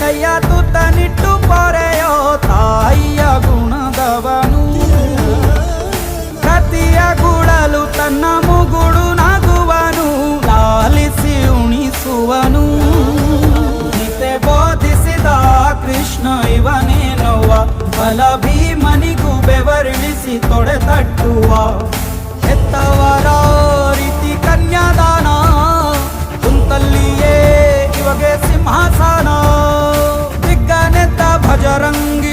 ಕೈಯ ತುತ್ತನಿಟ್ಟು ಪೊರೆಯೋ ತಾಯಿಯ ಗುಣದವನು. ಪ್ರತಿಯ ಗುಡಲು ತನ್ನ ಮುಗುಡು ನಗುವನು, ಲಾಲಿಸಿ ಉಣಿಸುವನು. ಗೀತೆ ಬೋಧಿಸಿದ ಕೃಷ್ಣ ಇವನೇನೋವ, ಬಲ ಭೀಮನಿಗೂ ಬೆವರಿಳಿಸಿ ತೊಡೆ ತಟ್ಟುವ. ಹೆತ್ತವರ ರೀತಿ ಕನ್ಯಾದಾನ, ಕುಂತಲ್ಲಿಯೇ ಇವಗೆ ಸಿಂಹಾಸನ. ದಿಗ್ಗನೆದ್ದ ಭಜರಂಗಿ